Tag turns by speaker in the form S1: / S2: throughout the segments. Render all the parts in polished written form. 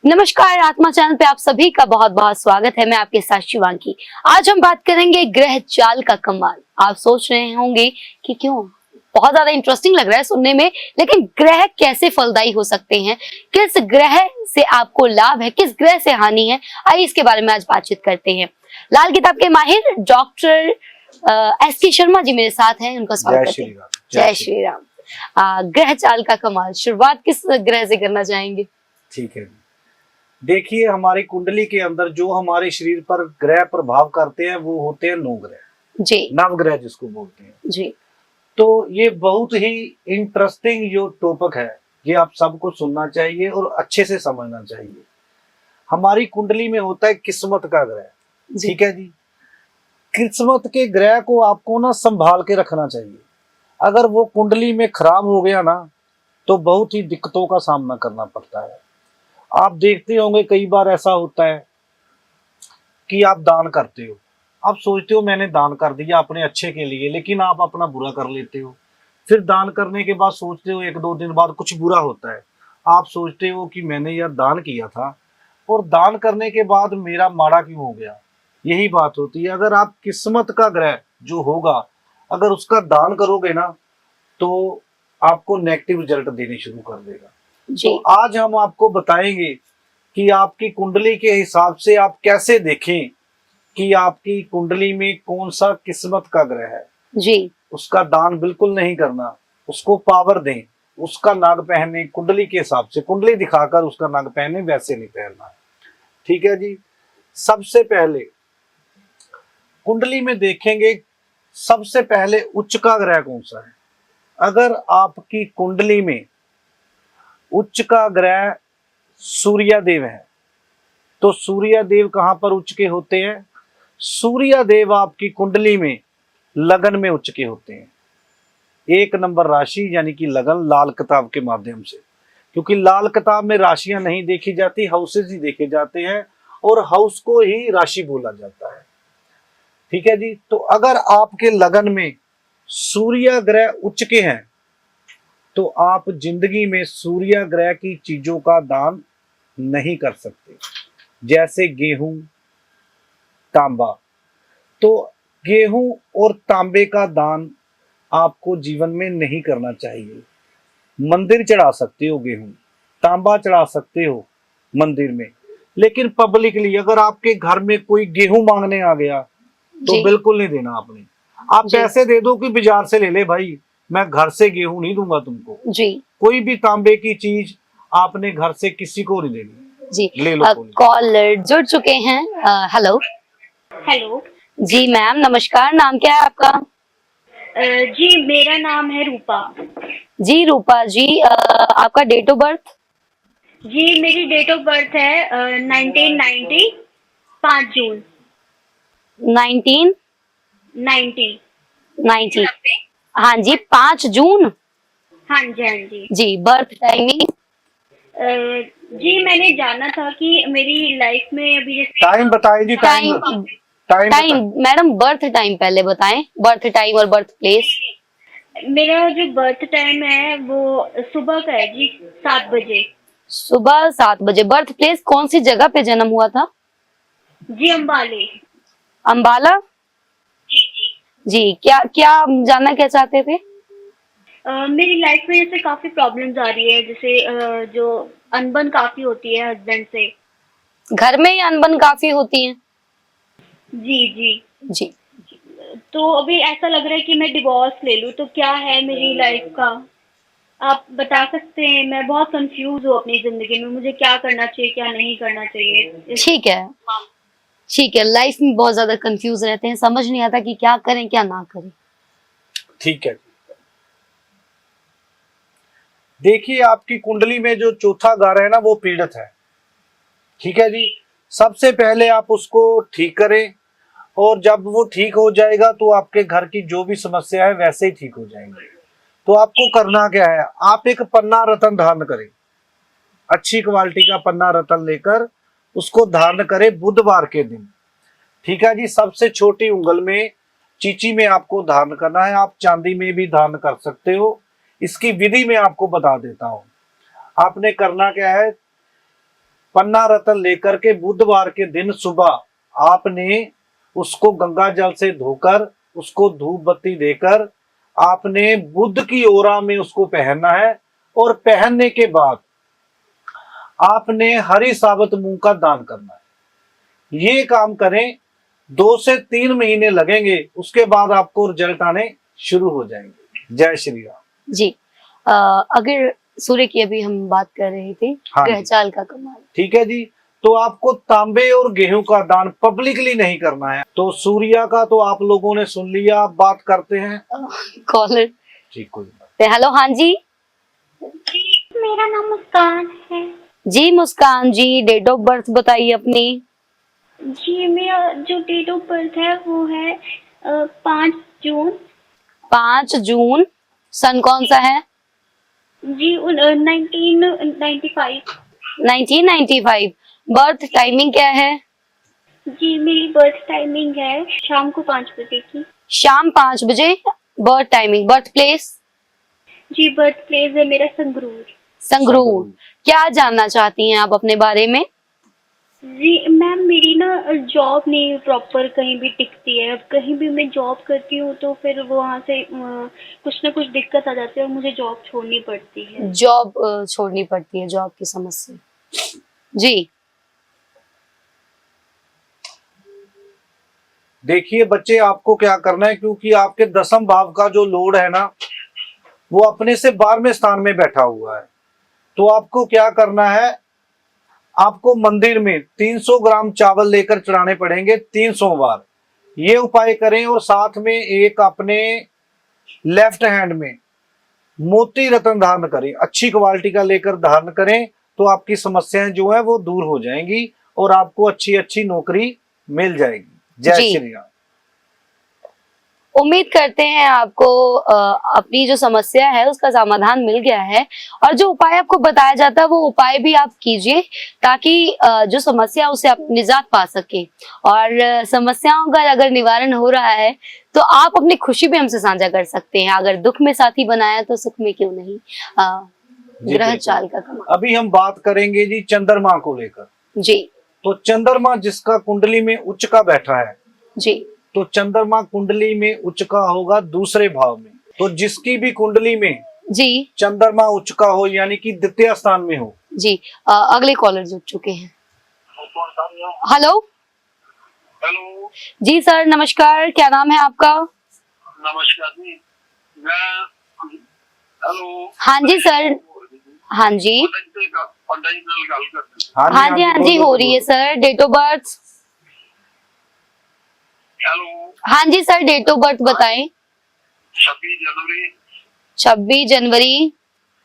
S1: नमस्कार, आत्मा चैनल पे आप सभी का बहुत बहुत स्वागत है। मैं आपके साथ शिवांगी। आज हम बात करेंगे ग्रह चाल का कमाल। आप सोच रहे होंगे कि क्यों, बहुत ज्यादा इंटरेस्टिंग लग रहा है सुनने में, लेकिन ग्रह कैसे फलदायी हो सकते हैं, किस ग्रह से आपको लाभ है, किस ग्रह से हानि है, आइए इसके बारे में आज बातचीत करते हैं। लाल किताब के माहिर डॉक्टर S.K. शर्मा जी मेरे साथ हैं, उनका स्वागत करते हैं। जय श्री राम। ग्रह चाल का कमाल, शुरुआत किस ग्रह से करना चाहेंगे?
S2: ठीक है, देखिए हमारी कुंडली के अंदर जो हमारे शरीर पर ग्रह प्रभाव करते हैं वो होते हैं 9 ग्रह
S1: जी,
S2: नवग्रह जिसको बोलते हैं
S1: जी।
S2: तो ये बहुत ही इंटरेस्टिंग जो टॉपिक है, ये आप सबको सुनना चाहिए और अच्छे से समझना चाहिए। हमारी कुंडली में होता है किस्मत का ग्रह, ठीक है जी। किस्मत के ग्रह को आपको ना संभाल के रखना चाहिए। अगर वो कुंडली में खराब हो गया ना तो बहुत ही दिक्कतों का सामना करना पड़ता है। आप देखते होंगे कई बार ऐसा होता है कि आप दान करते हो, आप सोचते हो मैंने दान कर दिया अपने अच्छे के लिए, लेकिन आप अपना बुरा कर लेते हो। फिर दान करने के बाद सोचते हो 1-2 दिन बाद कुछ बुरा होता है, आप सोचते हो कि मैंने यार दान किया था और दान करने के बाद मेरा माड़ा क्यों हो गया। यही बात होती है। अगर आप किस्मत का ग्रह जो होगा अगर उसका दान करोगे ना तो आपको नेगेटिव रिजल्ट देने शुरू कर देगा। तो आज हम आपको बताएंगे कि आपकी कुंडली के हिसाब से आप कैसे देखें कि आपकी कुंडली में कौन सा किस्मत का ग्रह है जी। उसका दान बिल्कुल नहीं करना, उसको पावर दें, उसका नाग पहने कुंडली के हिसाब से, कुंडली दिखाकर उसका नाग पहने, वैसे नहीं पहनना है, ठीक है जी। सबसे पहले कुंडली में देखेंगे, सबसे पहले उच्च का ग्रह कौन सा है। अगर आपकी कुंडली में उच्च का ग्रह सूर्य देव है तो सूर्य देव कहां पर उच्च के होते हैं? सूर्य देव आपकी कुंडली में लगन में उच्च के होते हैं। 1 नंबर राशि यानी कि लगन, लाल किताब के माध्यम से, क्योंकि लाल किताब में राशियां नहीं देखी जाती, हाउसेज ही देखे जाते हैं और हाउस को ही राशि बोला जाता है, ठीक है जी। तो अगर आपके लगन में सूर्य ग्रह उच्च के हैं तो आप जिंदगी में सूर्य ग्रह की चीजों का दान नहीं कर सकते, जैसे गेहूं, तांबा। तो गेहूं और तांबे का दान आपको जीवन में नहीं करना चाहिए। मंदिर चढ़ा सकते हो गेहूं, तांबा चढ़ा सकते हो मंदिर में, लेकिन पब्लिकली अगर आपके घर में कोई गेहूं मांगने आ गया तो बिल्कुल नहीं देना आपने। आप पैसे दे दो कि बाजार से ले ले भाई, मैं घर से गेहूं नहीं दूंगा तुमको जी। कोई भी तांबे की चीज आपने घर से किसी को नहीं देनी जी। ले लो।
S1: कॉलर जुड़ चुके हैं। हेलो
S3: हेलो
S1: जी मैम, नमस्कार। नाम क्या है आपका?
S3: जी मेरा नाम है रूपा।
S1: जी रूपा जी, आपका डेट ऑफ बर्थ?
S3: जी मेरी डेट ऑफ बर्थ है 1990 5 जून
S1: 1990। हाँ जी, 5 जून।
S3: हाँ जी, हाँ जी
S1: जी। Birth timing?
S3: जी मैंने जाना था कि मेरी लाइफ में अभी
S2: टाइम बताएं जी।
S1: टाइम मैडम, बर्थ टाइम पहले बताएं, बर्थ टाइम और बर्थ प्लेस।
S3: मेरा जो बर्थ टाइम है वो सुबह का है जी, 7 बजे।
S1: सुबह 7 बजे। बर्थ प्लेस कौन सी जगह पे जन्म हुआ था?
S3: जी अंबाले।
S1: अंबाला
S3: जी जी
S1: जी। क्या क्या जानना क्या चाहते थे?
S3: मेरी लाइफ में जैसे काफी प्रॉब्लम्स आ रही है, जैसे जो अनबन काफी होती है हस्बैंड से।
S1: घर में ही अनबन काफी होती है?
S3: जी जी
S1: जी।
S3: तो अभी ऐसा लग रहा है कि मैं डिवोर्स ले लूं, तो क्या है मेरी लाइफ का, आप बता सकते हैं? मैं बहुत कंफ्यूज हूँ अपनी जिंदगी में, मुझे क्या करना चाहिए क्या नहीं करना चाहिए।
S1: ठीक है, ठीक है। लाइफ में बहुत ज्यादा कंफ्यूज रहते हैं, समझ नहीं आता कि क्या करें क्या ना करें।
S2: ठीक है, देखिए आपकी कुंडली में जो चौथा घर है ना वो पीड़ित है, ठीक है जी। सबसे पहले आप उसको ठीक करें और जब वो ठीक हो जाएगा तो आपके घर की जो भी समस्या है वैसे ही ठीक हो जाएंगे। तो आपको करना क्या है, आप एक पन्ना रत्न धारण करें, अच्छी क्वालिटी का पन्ना रत्न लेकर उसको धारण करें बुधवार के दिन, ठीक है जी। सबसे छोटी उंगल में चीची में आपको धारण करना है, आप चांदी में भी धारण कर सकते हो। इसकी विधि मैं आपको बता देता हूं। आपने करना क्या है, पन्ना रत्न लेकर के बुधवार के दिन सुबह आपने उसको गंगा जल से धोकर उसको धूप बत्ती देकर आपने बुध की ओरा में उसको पहनना है। और पहनने के बाद आपने हरी साबुत मूंग का दान करना है। ये काम करें, 2 से 3 महीने लगेंगे, उसके बाद आपको रिजल्ट आने शुरू हो जाएंगे। जय श्री राम
S1: जी। अगर सूर्य की अभी हम बात कर रहे थे,
S2: हाँ जी।
S1: ग्रह चाल का कमाल।
S2: ठीक है जी। तो आपको तांबे और गेहूं का दान पब्लिकली नहीं करना है। तो सूर्या का तो आप लोगों ने सुन लिया, आप बात करते हैं
S1: कॉलर।
S2: ठीक, कोई बात।
S1: हेलो, हाँ जी।
S3: मेरा नाम मुस्कान है।
S1: जी मुस्कान जी, डेट ऑफ बर्थ बताइए अपनी।
S3: जी, मेरा जो डेट ऑफ बर्थ है वो है 5 जून।
S1: 5 जून। सन कौन सा है?
S3: जी 1995।
S1: 1995। बर्थ टाइमिंग क्या है?
S3: जी, मेरी बर्थ टाइमिंग है शाम को 5 बजे की।
S1: शाम 5 बजे बर्थ टाइमिंग। Birth place?
S3: जी, बर्थ प्लेस है मेरा संगरूर।
S1: संगरूर। क्या जानना चाहती हैं आप अपने बारे में?
S3: जी मैम, मेरी ना जॉब नहीं प्रॉपर कहीं भी टिकती है। अब कहीं भी मैं जॉब करती हूँ तो फिर वहाँ से कुछ ना कुछ दिक्कत आ जाती है और मुझे जॉब छोड़नी पड़ती है।
S1: जॉब छोड़नी पड़ती है, जॉब की समस्या। जी।
S2: देखिए बच्चे, आपको क्या करना है, क्योंकि आपके 10वें भाव का जो लोड है ना, वो अपने से 12वें स्थान में बैठा हुआ है। तो आपको क्या करना है, आपको मंदिर में 300 ग्राम चावल लेकर चढ़ाने पड़ेंगे 3 सोमवार। ये उपाय करें और साथ में एक अपने लेफ्ट हैंड में मोती रत्न धारण करें, अच्छी क्वालिटी का लेकर धारण करें, तो आपकी समस्याएं जो है वो दूर हो जाएंगी और आपको अच्छी अच्छी नौकरी मिल जाएगी। जय
S1: जी।
S2: श्री राम।
S1: उम्मीद करते हैं आपको अपनी जो समस्या है उसका समाधान मिल गया है, और जो उपाय आपको बताया जाता है वो उपाय भी आप कीजिए, ताकि जो समस्या उससे आप निजात पा सके। और समस्याओं का अगर निवारण हो रहा है तो आप अपनी खुशी भी हमसे साझा कर सकते हैं। अगर दुख में साथी बनाया तो सुख में क्यों नहीं।
S2: जी,
S1: ग्रह
S2: बिल्कुल।
S1: चाल का कमाल।
S2: अभी हम बात करेंगे जी चंद्रमा को लेकर।
S1: जी।
S2: तो चंद्रमा जिसका कुंडली में उच्च का बैठा है,
S1: जी।
S2: तो चंद्रमा कुंडली में उच्च का होगा 2 भाव में। तो जिसकी भी कुंडली में
S1: जी।
S2: चंद्रमा उच्च का हो, यानी कि द्वितीय स्थान में हो।
S1: जी। अगले कॉलर जुड़ चुके हैं। हेलो।
S4: हेलो।
S1: जी सर नमस्कार, क्या नाम है आपका?
S4: नमस्कार जी। मैं हेलो।
S1: हाँ जी सर। हाँ जी। हाँ जी, हाँ जी, हो रही है sir. Date of birth?
S4: Hello.
S1: हाँ जी सर, डेट ऑफ बर्थ बताएं।
S4: 26 जनवरी
S1: 26 जनवरी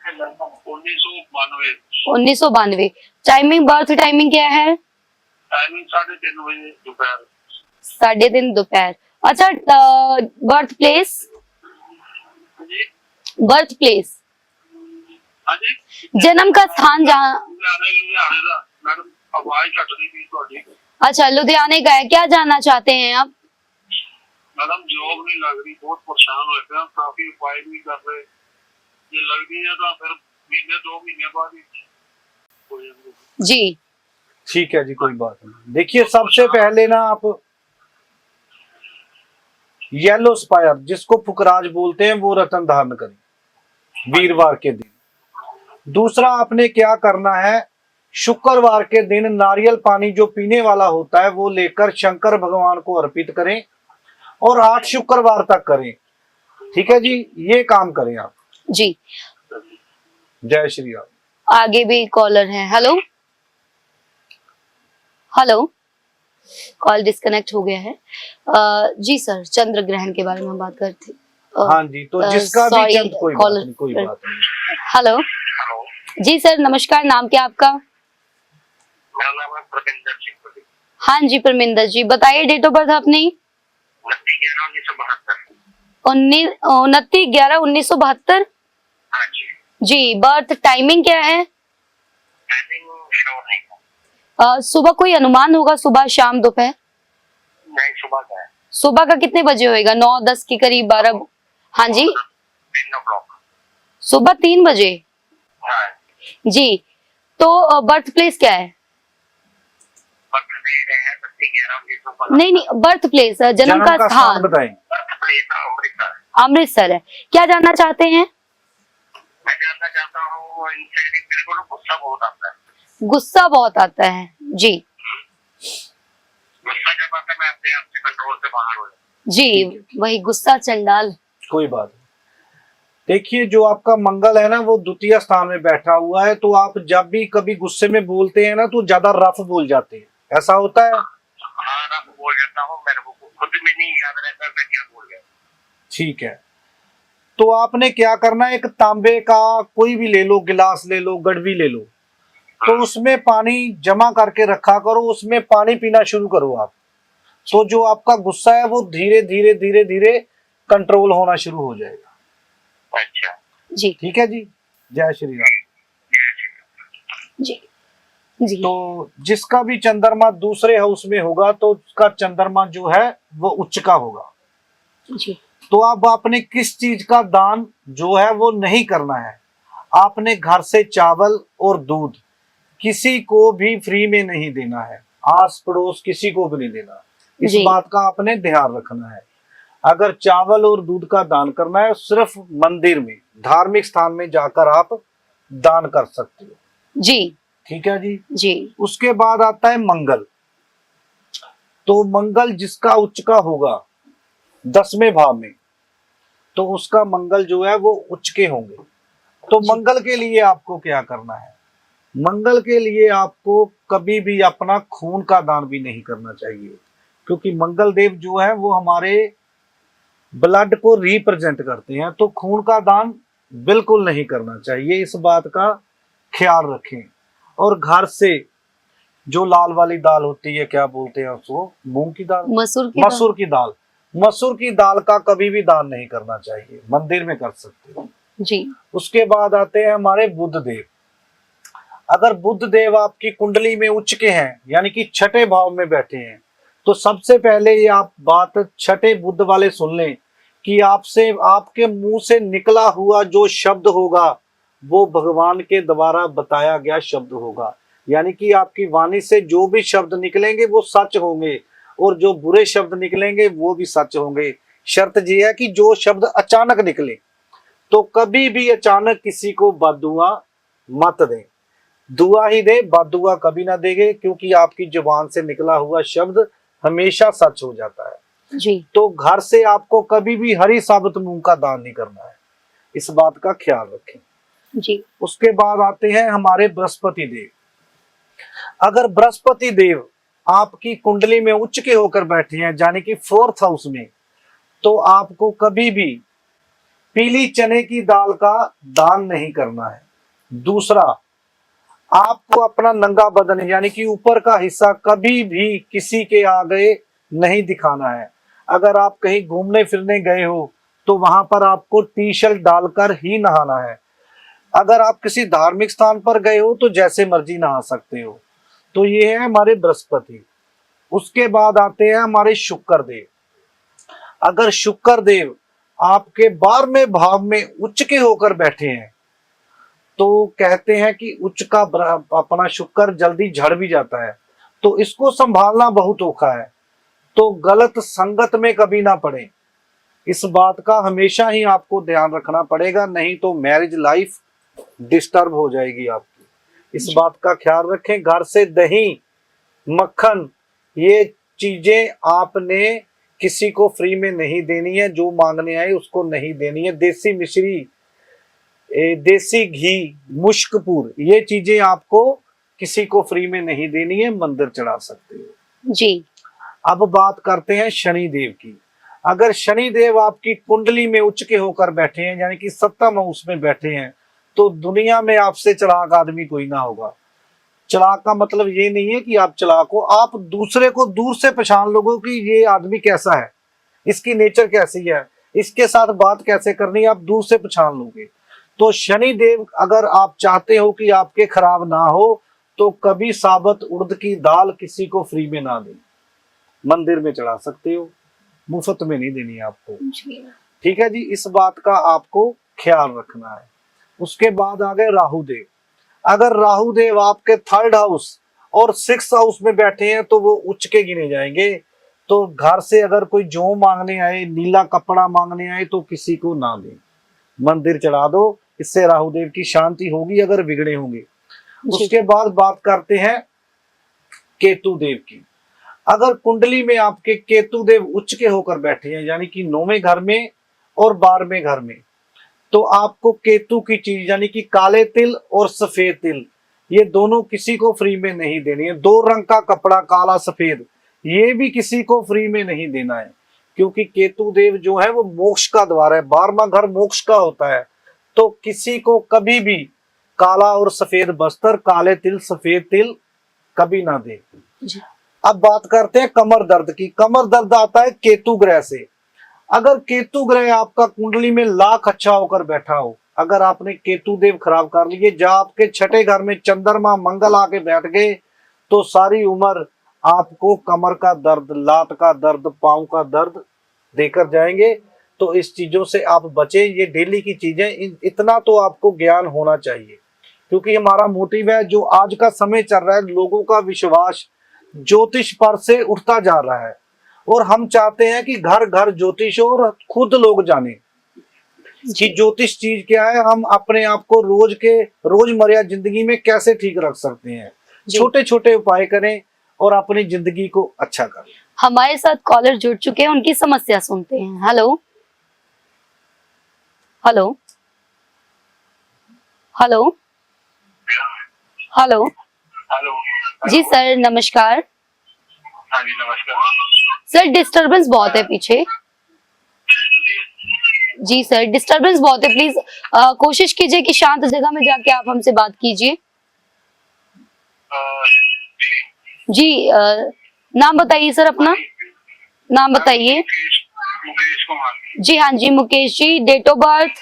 S4: 1992।
S1: 1992। टाइमिंग, बर्थ टाइमिंग क्या है?
S4: टाइमिंग 3:30 बजे दोपहर।
S1: 3:30 दोपहर। अच्छा, बर्थ प्लेस?
S4: जी।
S1: बर्थ प्लेस,
S4: हाँ जी।
S1: जन्म का स्थान जहाँ।
S4: लुधियाने दा मैडम, आवाज कट रही थी ਤੁਹਾਡੀ।
S1: अच्छा, लुधियाने का है। क्या जानना चाहते हैं आप?
S4: मैडम जॉब नहीं लग रही, बहुत परेशान हो गए, काफी उपाय भी कर रहे, ये लगती है तो फिर महीने 2 महीने बाद ही हो जाएंगे।
S1: जी।
S2: ठीक है जी, कोई बात नहीं। देखिए सबसे पहले ना आप येलो स्पायर, जिसको फुकराज बोलते हैं, वो रत्न धारण करें वीरवार के दिन। दूसरा आपने क्या करना है, शुक्रवार के दिन नारियल पानी जो पीने वाला होता है वो लेकर शंकर भगवान को अर्पित करें और 8 शुक्रवार तक करें। ठीक है जी, ये काम करें आप।
S1: जी।
S2: जय श्री राम।
S1: आगे भी कॉलर है। हेलो। हेलो। कॉल डिस्कनेक्ट हो गया है। जी सर, चंद्र ग्रहण के बारे में हम बात करते।
S2: हाँ जी, तो जिसका भी
S1: sorry,
S2: चंद्र, कोई बात नहीं, कोई बात नहीं।
S1: हेलो। जी सर नमस्कार, नाम क्या आपका?
S4: मेरा नाम है प्रविंदर सिंह।
S1: हाँ जी परमिंदर जी, बताइए डेट ऑफ बर्थ अपनी। 29/11/1972।
S4: हाँ जी।
S1: जी। बर्थ टाइमिंग क्या है?
S4: टाइमिंग श्योर नहीं है।
S1: सुबह कोई अनुमान होगा, सुबह शाम दोपहर?
S4: नहीं, सुबह का है।
S1: सुबह का कितने बजे होएगा? 9-10 के करीब, 12? हाँ जी।
S4: 3 o'clock।
S1: सुबह 3 बजे।
S4: हाँ।
S1: जी। तो बर्थ प्लेस क्या है?
S4: दे रहे हैं 11
S1: नहीं नहीं, बर्थ प्लेस, जन्म का स्थान
S2: बताएं।
S4: अमृतसर।
S1: अमृतसर है। क्या जानना चाहते हैं?
S4: मैं जानना चाहता हूँ, इनसे मेरे को गुस्सा बहुत आता है।
S1: गुस्सा बहुत आता है जी।
S4: गुस्सा जब आता है मैं अपने आप से कंट्रोल से बाहर हो जाता
S1: जी, वही गुस्सा चंडाल।
S2: कोई बात नहीं। देखिए, जो आपका मंगल है ना, वो द्वितीय स्थान में बैठा हुआ है, तो आप जब भी कभी गुस्से में बोलते हैं ना, तो ज्यादा रफ बोल जाते हैं, ऐसा होता है?
S4: हाँ, रफ बोल जाता हूँ, मेरे को खुद भी नहीं याद रहता मैं क्या बोल गया।
S2: ठीक है, तो आपने क्या करना है, एक तांबे का कोई भी ले लो, गिलास ले लो, गड़वी ले लो, तो उसमें पानी जमा करके रखा करो, उसमें पानी पीना शुरू करो आप। तो जो आपका गुस्सा है वो धीरे धीरे धीरे धीरे कंट्रोल होना शुरू हो जाएगा।
S4: अच्छा
S1: जी
S2: ठीक है जी, जय श्री राम।
S1: जी जी।
S2: तो जिसका भी चंद्रमा दूसरे हाउस में होगा तो उसका चंद्रमा जो है वो उच्च का होगा।
S1: जी
S2: तो अब आपने किस चीज का दान जो है वो नहीं करना है, आपने घर से चावल और दूध किसी को भी फ्री में नहीं देना है, आस पड़ोस किसी को भी नहीं देना, इस
S1: जी।
S2: बात का आपने ध्यान रखना है। अगर चावल और दूध का दान करना है, सिर्फ मंदिर में, धार्मिक स्थान में जाकर आप दान कर सकते हो।
S1: जी
S2: ठीक है जी।
S1: जी।
S2: उसके बाद आता है मंगल। तो मंगल जिसका उच्च का होगा 10वें भाव में, तो उसका मंगल जो है वो उच्च के होंगे। तो मंगल के लिए आपको क्या करना है, मंगल के लिए आपको कभी भी अपना खून का दान भी नहीं करना चाहिए, क्योंकि मंगल देव जो है वो हमारे ब्लड को रिप्रेजेंट करते हैं, तो खून का दान बिल्कुल नहीं करना चाहिए, इस बात का ख्याल रखें। और घर से जो लाल वाली दाल होती है, क्या बोलते हैं उसको, मूंग की दाल, मसूर की दाल, मसूर की दाल का कभी भी दान नहीं करना चाहिए, मंदिर में कर सकते हो
S1: जी।
S2: उसके बाद आते हैं हमारे बुध देव। अगर बुध देव आपकी कुंडली में उच्च के हैं, यानी कि छठे भाव में बैठे हैं, तो सबसे पहले ये आप बात छठे बुध वाले सुन लें कि आपसे, आपके मुंह से निकला हुआ जो शब्द होगा वो भगवान के द्वारा बताया गया शब्द होगा, यानी कि आपकी वाणी से जो भी शब्द निकलेंगे वो सच होंगे, और जो बुरे शब्द निकलेंगे वो भी सच होंगे। शर्त ये है कि जो शब्द अचानक निकले, तो कभी भी अचानक किसी को बददुआ मत दें, दुआ ही दे, बददुआ कभी ना देंगे, क्योंकि आपकी जुबान से निकला हुआ शब्द हमेशा सच हो जाता है
S1: जी।
S2: तो घर से आपको कभी भी हरी साबुत मूंग का दान नहीं करना है, इस बात का ख्याल रखें
S1: जी।
S2: उसके बाद आते हैं हमारे बृहस्पति देव। अगर बृहस्पति देव आपकी कुंडली में उच्च के होकर बैठे हैं, यानी कि 4th हाउस में, तो आपको कभी भी पीली चने की दाल का दान नहीं करना है। दूसरा, आपको अपना नंगा बदन यानी कि ऊपर का हिस्सा कभी भी किसी के आगे नहीं दिखाना है। अगर आप कहीं घूमने फिरने गए हो तो वहां पर आपको टी शर्ट डालकर ही नहाना है। अगर आप किसी धार्मिक स्थान पर गए हो तो जैसे मर्जी नहा सकते हो। तो ये है हमारे बृहस्पति। उसके बाद आते हैं हमारे शुक्र देव। अगर शुक्र देव आपके 12वें भाव में उच्च के होकर बैठे हैं, तो कहते हैं कि उच्च का अपना शुक्र जल्दी झड़ भी जाता है, तो इसको संभालना बहुत औखा है। तो गलत संगत में कभी ना पड़े, इस बात का हमेशा ही आपको ध्यान रखना पड़ेगा, नहीं तो मैरिज लाइफ डिस्टर्ब हो जाएगी आपकी। इस बात का ख्याल रखें। घर से दही, मक्खन, ये चीजें आपने किसी को फ्री में नहीं देनी है, जो मांगने आए उसको नहीं देनी है। देसी मिश्री, देसी घी, मुश्कपुर, ये चीजें आपको किसी को फ्री में नहीं देनी है, मंदिर चढ़ा सकते हो
S1: जी।
S2: अब बात करते हैं शनि देव की। अगर शनि देव आपकी कुंडली में उच्च के होकर बैठे हैं, यानी कि 7th हाउस में बैठे हैं, तो दुनिया में आपसे चालाक आदमी कोई ना होगा। चालाक का मतलब ये नहीं है कि आप चालाक हो, आप दूसरे को दूर से पहचान लोगे कि ये आदमी कैसा है, इसकी नेचर कैसी है, इसके साथ बात कैसे करनी है, आप दूर से पहचान लोगे। तो शनि देव अगर आप चाहते हो कि आपके खराब ना हो, तो कभी साबुत उड़द की दाल किसी को फ्री में ना दें, मंदिर में चढ़ा सकते हो, मुफ्त में नहीं देनी आपको। ठीक है जी, इस बात का आपको ख्याल रखना है। उसके बाद आ गए राहु देव। अगर राहु देव आपके 3rd हाउस और 6 हाउस में बैठे हैं तो वो उच्च के गिने जाएंगे। तो घर से अगर कोई जौ मांगने आए, नीला कपड़ा मांगने आए तो किसी को ना दे, मंदिर चढ़ा दो, इससे राहुदेव की शांति होगी अगर बिगड़े होंगे। उसके बाद बात करते हैं केतु देव की। अगर कुंडली में आपके केतु देव उच्च के होकर बैठे हैं, यानी कि 9वें घर में और 12वें घर में, तो आपको केतु की चीज यानी कि काले तिल और सफेद तिल, ये दोनों किसी को फ्री में नहीं देनी है। 2 रंग का कपड़ा काला सफेद, ये भी किसी को फ्री में नहीं देना है, क्योंकि केतु देव जो है वो मोक्ष का द्वार है, 12वां घर मोक्ष का होता है। तो किसी को कभी भी काला और सफेद वस्त्र, काले तिल सफेद तिल कभी ना दे। अब बात करते हैं कमर दर्द की। कमर दर्द आता है केतु ग्रह से। अगर केतु ग्रह आपका कुंडली में लाख अच्छा होकर बैठा हो, अगर आपने केतु देव खराब कर लिए, जब आपके 6ठे घर में चंद्रमा मंगल आके बैठ गए, तो सारी उम्र आपको कमर का दर्द, लात का दर्द, पांव का दर्द देकर जाएंगे। तो इस चीजों से आप बचें, ये डेली की चीजें, इतना तो आपको ज्ञान होना चाहिए, क्योंकि हमारा मोटिव है, जो आज का समय चल रहा है, लोगों का विश्वास ज्योतिष पर से उठता जा रहा है, और हम चाहते हैं कि घर घर ज्योतिष हो और खुद लोग जाने कि ज्योतिष चीज क्या है, हम अपने आप को रोजमर्रा जिंदगी में कैसे ठीक रख सकते हैं। छोटे छोटे उपाय करें और अपनी जिंदगी को अच्छा करें।
S1: हमारे साथ कॉलर जुड़ चुके हैं, उनकी समस्या सुनते हैं। Hello hello hello hello
S4: hello.
S1: जी सर नमस्कार।
S4: हाँ जी नमस्कार।
S1: सर डिस्टरबेंस बहुत है पीछे। जी सर डिस्टरबेंस बहुत है, प्लीज कोशिश कीजिए कि शांत जगह में जाके आप हमसे बात कीजिए। जी नाम बताइए सर, अपना नाम बताइए।
S4: मुकेश कुमार।
S1: जी हाँ जी Mukesh ji, date of birth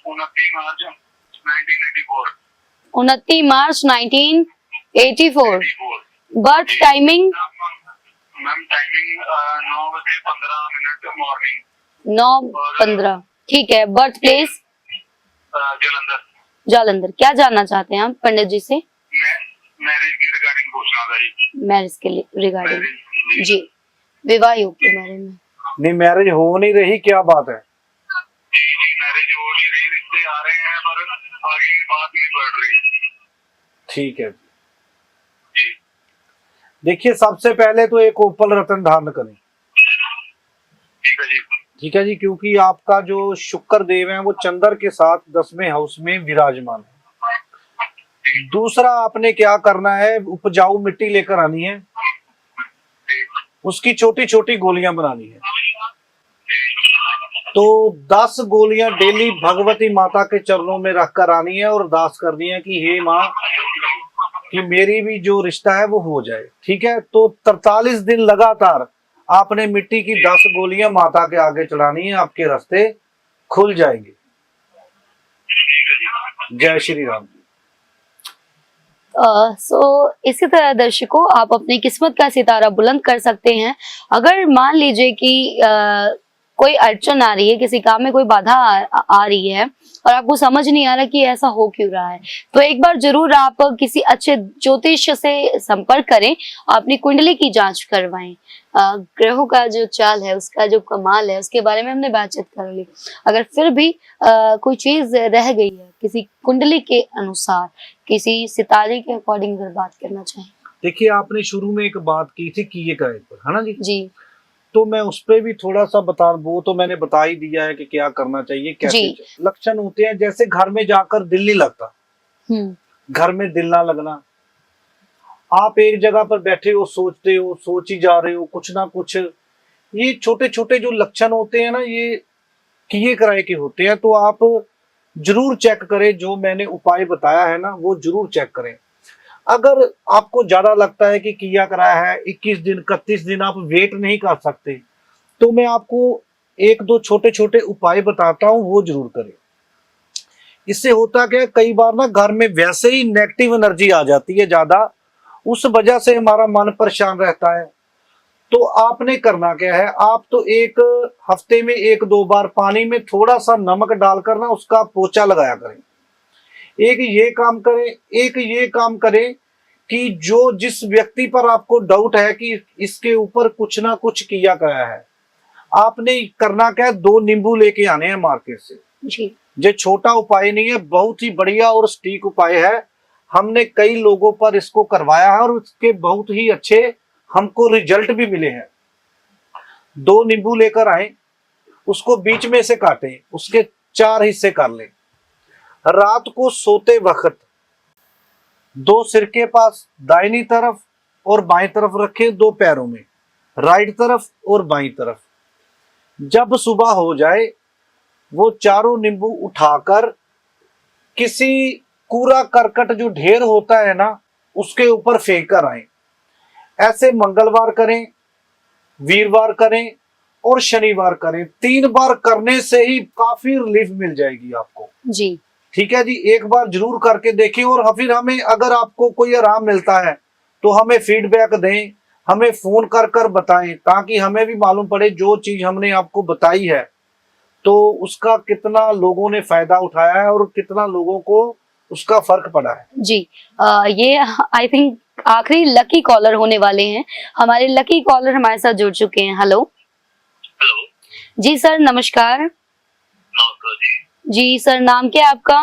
S4: 29 March 1984।
S1: 29 March 1984। Birth timing
S4: ma'am timing 9:15 morning.
S1: 9:15 ठीक है। Birth place
S4: Jalandhar.
S1: जालंधर। क्या जानना चाहते हैं आप पंडित जी से?
S4: मैरिज के रिगार्डिंग पूछना था जी।
S1: मैरिज के रिगार्डिंग जी, विवाह योग के बारे में।
S2: नहीं, मैरिज हो नहीं रही, क्या बात है?
S4: जी मैरिज हो नहीं रही, रिश्ते आ रहे हैं पर आगे बात नहीं बढ़ रही।
S2: ठीक है
S4: जी।
S2: देखिए, सबसे पहले तो एक ओपल रतन धारण करें।
S4: ठीक है जी।
S2: ठीक है जी, क्योंकि आपका जो शुक्र देव है वो चंद्र के साथ 10वें हाउस में विराजमान है। दूसरा, आपने क्या करना है, उपजाऊ मिट्टी लेकर आनी है, उसकी छोटी छोटी गोलियां बनानी है। तो 10 गोलियां डेली भगवती माता के चरणों में रखकर आनी है और अरदास करनी है कि हे माँ, कि मेरी भी जो रिश्ता है वो हो जाए। ठीक है, तो 43 दिन लगातार आपने मिट्टी की 10 गोलियां माता के आगे चढ़ानी है, आपके रास्ते खुल जाएंगे। जय श्री राम।
S1: सो इसी तरह दर्शकों, आप अपनी किस्मत का सितारा बुलंद कर सकते हैं। अगर मान लीजिए कि कोई अड़चन आ रही है, किसी काम में कोई बाधा आ रही है और आपको समझ नहीं आ रहा कि ऐसा हो क्यों रहा है, तो एक बार जरूर आप किसी अच्छे ज्योतिष से संपर्क करें, अपनी कुंडली की जांच करवाएं। ग्रहों का जो चाल है, उसका जो कमाल है, उसके बारे में हमने बातचीत कर ली। अगर फिर भी कोई चीज रह गई है किसी कुंडली के अनुसार, किसी सितारे के अकॉर्डिंग अगर बात करना चाहें।
S2: देखिए, आपने शुरू में एक बात की थी किए का एक पर, है ना जी?
S1: जी।
S2: तो मैं उस पर भी थोड़ा सा वो तो मैंने बता ही दिया है कि क्या करना चाहिए, कैसे। लक्षण होते हैं जैसे घर में जाकर दिल नहीं लगता, घर में दिल ना लगना, आप एक जगह पर बैठे हो, सोचते हो, सोच ही जा रहे हो कुछ ना कुछ, ये छोटे छोटे जो लक्षण होते हैं ना, ये किए कराए के होते हैं। तो आप जरूर चेक करें, जो मैंने उपाय बताया है ना वो जरूर चेक करें। अगर आपको ज्यादा लगता है कि किया कराया है 21 दिन 31 दिन आप वेट नहीं कर सकते, तो मैं आपको 1-2 छोटे छोटे उपाय बताता हूं, वो जरूर करें। इससे होता क्या है, कई बार ना घर में वैसे ही नेगेटिव एनर्जी आ जाती है ज्यादा, उस वजह से हमारा मन परेशान रहता है। तो आपने करना क्या है, आप तो एक हफ्ते में 1-2 बार पानी में थोड़ा सा नमक डालकर ना उसका पोछा लगाया करें। एक ये काम करें, एक ये काम करें कि जो जिस व्यक्ति पर आपको डाउट है कि इसके ऊपर कुछ ना कुछ किया गया है, आपने करना क्या है, 2 नींबू लेके आने हैं मार्केट से
S1: जी।
S2: ये छोटा उपाय नहीं है, बहुत ही बढ़िया और सटीक उपाय है। हमने कई लोगों पर इसको करवाया है और उसके बहुत ही अच्छे हमको रिजल्ट भी मिले हैं। 2 नींबू लेकर आए, उसको बीच में से काटें, उसके 4 हिस्से कर लें। रात को सोते वक्त 2 सिरके पास दाहिनी तरफ और बाएं तरफ रखें, 2 पैरों में, राइट तरफ और बाईं तरफ। जब सुबह हो जाए वो चारों नींबू उठाकर किसी कूड़ा करकट जो ढेर होता है ना, उसके ऊपर फेंक कर आए। ऐसे मंगलवार करें, वीरवार करें और शनिवार करें। 3 बार करने से ही काफी रिलीफ मिल जाएगी आपको।
S1: जी।
S2: ठीक है जी, एक बार जरूर करके देखें और फिर हमें, अगर आपको कोई आराम मिलता है तो हमें फीडबैक दें, हमें फोन कर कर बताएं, ताकि हमें भी मालूम पड़े जो चीज हमने आपको बताई है तो उसका कितना लोगों ने फायदा उठाया है और कितना लोगों को उसका फर्क पड़ा है।
S1: जी। ये आई थिंक आखिरी लकी कॉलर होने वाले हैं। हमारे लकी कॉलर हमारे साथ जुड़ चुके हैं। हेलो।
S4: हेलो।
S1: जी सर, नमस्कार।
S4: नमस्कार जी।
S1: जी सर, नाम क्या है आपका?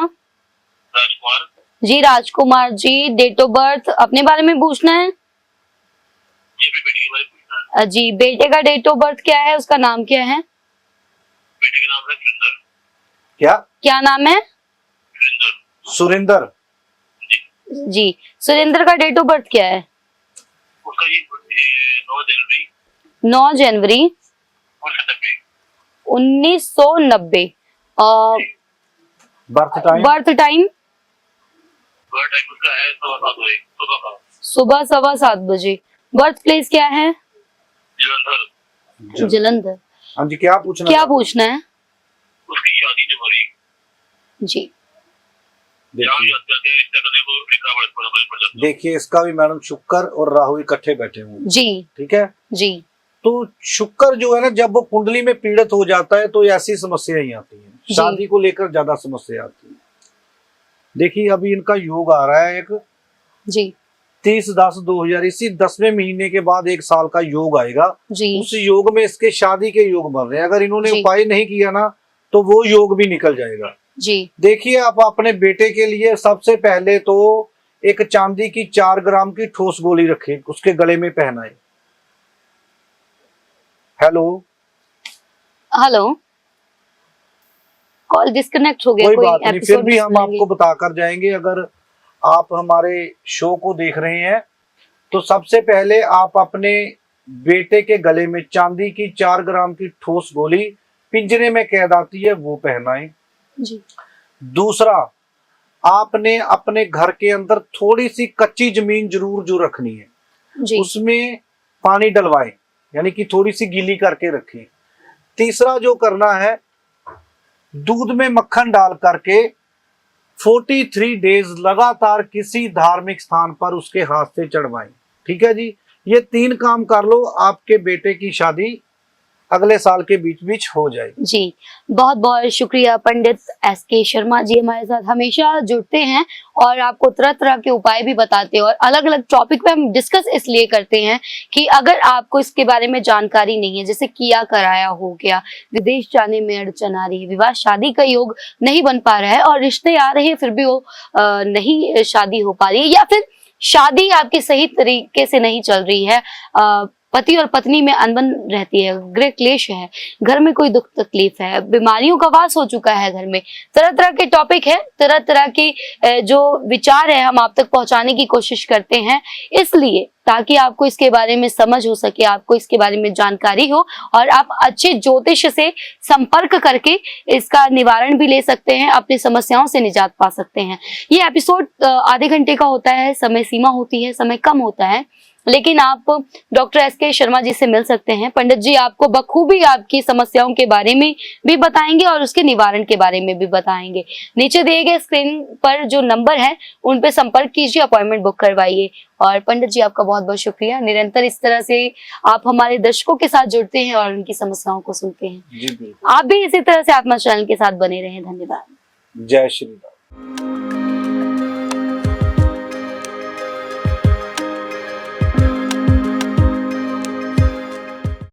S4: राजकुमार।
S1: जी Rajkumar ji, date of birth अपने बारे में पूछना है?
S4: ये भी बेटे के बारे में पूछना है।
S1: जी, बेटे का डेट ऑफ बर्थ क्या है, उसका नाम क्या है?
S4: बेटे का नाम है सुरेंद्र।
S1: क्या नाम है?
S2: सुरेंद्र।
S1: जी, सुरेंद्र का डेट ऑफ बर्थ क्या है?
S4: उसका ये
S1: 9 जनवरी 1990।
S2: Birth time?
S1: बर्थ टाइम
S4: उसका है 7:15
S1: सुबह 7:15 बजे। बर्थ प्लेस क्या है?
S4: जलंधर।
S1: जलंधर।
S2: हाँ जी, क्या पूछना?
S1: क्या पूछना है?
S4: उसकी शादी जो हुई
S1: जी।
S2: देखिए, इसका भी मैडम शुक्र और राहु इकट्ठे बैठे हुए।
S1: जी।
S2: ठीक है
S1: जी।
S2: तो शुक्र जो है ना, जब वो कुंडली में पीड़ित हो जाता है तो ऐसी समस्या ही आती है,
S1: जी।
S2: शादी को लेकर ज्यादा समस्या आती है। देखिए, अभी इनका योग आ रहा है एक
S1: जी।
S2: 30/10/2000, इसी 10वें महीने के बाद 1 साल का योग आएगा।
S1: जी।
S2: उस योग में इसके शादी के योग बन रहे हैं। अगर इन्होंने
S1: जी।
S2: उपाय नहीं किया ना तो वो योग भी निकल जाएगा।
S1: जी।
S2: देखिए, आप अपने बेटे के लिए सबसे पहले तो एक चांदी की 4 ग्राम की ठोस गोली रखें, उसके गले में पहनाएं। हेलो।
S1: हेलो, कॉल डिस्कनेक्ट हो गया।
S2: कोई बात नहीं, फिर भी हम
S1: एपिसोड
S2: आपको बताकर जाएंगे। अगर आप हमारे शो को देख रहे हैं तो सबसे पहले आप अपने बेटे के गले में चांदी की 4 ग्राम की ठोस गोली पिंजरे में कैद आती है, वो पहनाएं।
S1: जी।
S2: दूसरा, आपने अपने घर के अंदर थोड़ी सी कच्ची जमीन जरूर जो रखनी है,
S1: जी।
S2: उसमें पानी डलवाएं, यानी कि थोड़ी सी गीली करके रखें। तीसरा जो करना है, दूध में मक्खन डाल करके 43 डेज लगातार किसी धार्मिक स्थान पर उसके हाथ से चढ़वाएं। ठीक है जी, ये 3 काम कर लो, आपके बेटे की शादी अगले साल के बीच बीच हो जाएगी।
S1: जी, बहुत बहुत शुक्रिया पंडित SK शर्मा जी, हमारे साथ हमेशा जुड़ते हैं और आपको तरह तरह के उपाय भी बताते हैं और अलग अलग टॉपिक पे हम डिस्कस इसलिए करते हैं कि अगर आपको इसके बारे में जानकारी नहीं है, जैसे किया कराया हो गया, विदेश जाने में अड़चन आ रही है, विवाह शादी का योग नहीं बन पा रहा है और रिश्ते आ रहे हैं फिर भी वो नहीं शादी हो पा रही है, या फिर शादी आपकी सही तरीके से नहीं चल रही है, पति और पत्नी में अनबन रहती है, गृह क्लेश है, घर में कोई दुख तकलीफ है, बीमारियों का वास हो चुका है घर में, तरह तरह के टॉपिक है, तरह तरह के जो विचार है हम आप तक पहुंचाने की कोशिश करते हैं, इसलिए ताकि आपको इसके बारे में समझ हो सके, आपको इसके बारे में जानकारी हो और आप अच्छे ज्योतिष से संपर्क करके इसका निवारण भी ले सकते हैं, अपनी समस्याओं से निजात पा सकते हैं। ये एपिसोड आधे घंटे का होता है, समय सीमा होती है, समय कम होता है, लेकिन आप डॉक्टर SK शर्मा जी से मिल सकते हैं। पंडित जी आपको बखूबी आपकी समस्याओं के बारे में भी बताएंगे और उसके निवारण के बारे में भी बताएंगे। नीचे दिए गए स्क्रीन पर जो नंबर है उन पे संपर्क कीजिए, अपॉइंटमेंट बुक करवाइए। और पंडित जी आपका बहुत बहुत शुक्रिया, निरंतर इस तरह से आप हमारे दर्शकों के साथ जुड़ते हैं और उनकी समस्याओं को सुनते हैं।
S2: जी बिल्कुल।
S1: आप भी इसी तरह से आत्मा चैनल के साथ बने रहें। धन्यवाद।
S2: जय श्री राम।